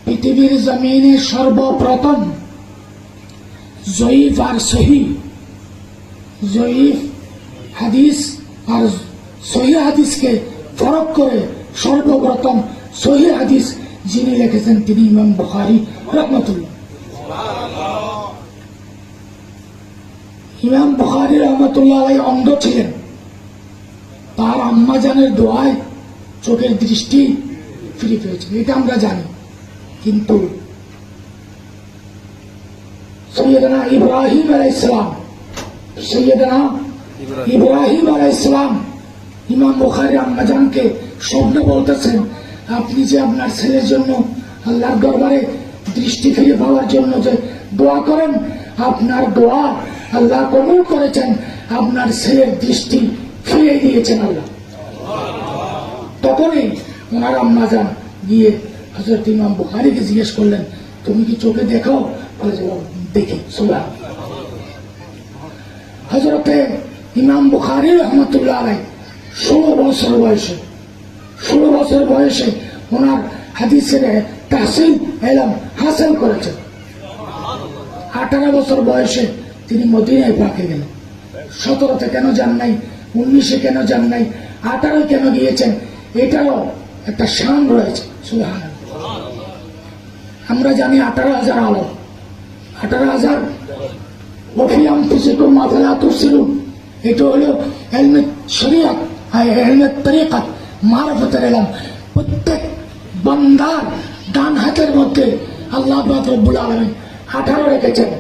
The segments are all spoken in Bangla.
পৃথিবীর জমিনে সর্বপ্রথম জয়ীফ আর সহি, জয়ীফ হাদিস আর সহি হাদিসকে ফরক করে সর্বপ্রথম সহি হাদিস যিনি লিখেছেন তিনি ইমাম বুখারী রাহমাতুল্লাহ। ইমাম বুখারী রাহমাতুল্লাহ আলাইহি অন্ধ ছিলেন, তার আম্মাজানের দোয়ায় চোখের দৃষ্টি ফিরে পেয়েছেন, এটা আমরা জানি। কিন্তু সৈয়দনা ইব্রাহিম আলাইহিস সালাম ইমাম বুখারী আম্মাজানকে স্বপ্নে বলতেছেন, আপনি যে আপনার ছেলের জন্য আল্লাহর দরবারে দৃষ্টি ফিরে পাওয়ার জন্য যে দোয়া করেন, আপনার দোয়া আল্লাহ কবুল করেছেন, আপনার ছেলের দৃষ্টি ফিরে দিয়েছেন আল্লাহ। তখনই ওনার আম্মাজান গিয়ে হযরত ইমাম বুখারীকে জিজ্ঞেস করলেন, তুমি কি চোখে দেখো? বলে যে দেখি। সুবহানাল্লাহ। হযরতে ইমাম বুখারী রাহমাতুল্লাহ আলাইহি 16 বছর বয়সে ওনার হাদিসের তাহসিল ইলম হাসিল করেছেন। 18 বছর বয়সে তিনি মদিনায় পাকে গেলেন। 17তে কেন যান নাই, 19-এ কেন যান নাই, 18 কেন গিয়েছেন, এটারও একটা শান রয়েছে। সুবহানাল্লাহ। আমরা জানি 18,000 আলো, 18,000 ওয়াফি আনফুসিকুম মা লা তুবসিরুন, এটা হলো ইলমে শরিয়ত, ইলমে তরিকত, মারফতের ইলম। প্রত্যেক বান্দার ডান হাতের মধ্যে আল্লাহ পাক রব্বুল আলামিন 18 রেখেছেন।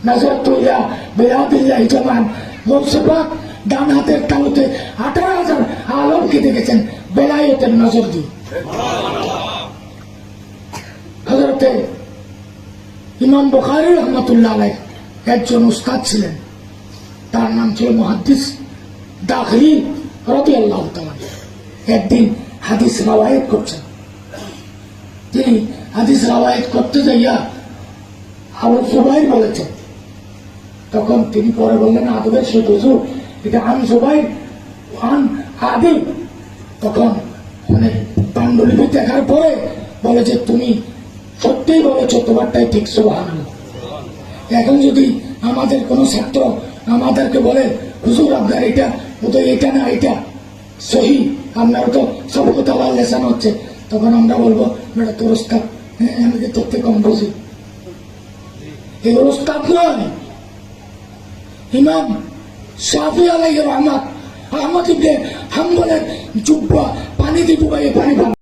নাযারতু ইলা বিয়াদিল্লাহি জামান, গৌসে পাক ডান হাতের তালুতে 18,000 আলমকে দেখেছেন বেলায়েতের নজর দিয়ে। হযরতে ইমাম বুখারী রাহমাতুল্লাহ আলাইহি একজন উস্তাদ ছিলেন, তার নাম ছিল মুহাদ্দিস দাখিলি রাদিয়াল্লাহু তাআলা। একদিন হাদিস রওয়ায়াত করছেন, তিনি হাদিস রওয়ায়াত করতে যাইয়া আবু সুবাইর বলেছেন। তখন তিনি পরে বললেন আদবের সাথে, হুজুর এটা আন সুবাইর আন আদি। তখন মানে পাণ্ডুলিপি দেখার পরে বলে যে তুমি সত্যিই বলেছো, তোমারটাই ঠিক। সুবহানাল্লাহ। এখন যদি আমাদের কোনো ছাত্র আমাদেরকে বলে, হুজুর আপনার এটা বোধহয় এটা না এটা সহি, আপনার তো সব কথা আল্লাহর লেসান হচ্ছে, তখন আমরা বলবো বেটা তোর ওস্তাদ, আমাকে তোর থেকে কম বুঝি। এগুলো ওস্তাদ নয়। ইমাম শাফি আলাইহির রহমাত, আহমদ ইবনে হাম্বলের জুব্বা পানি দিয়ে ডুবাইয়ে পানি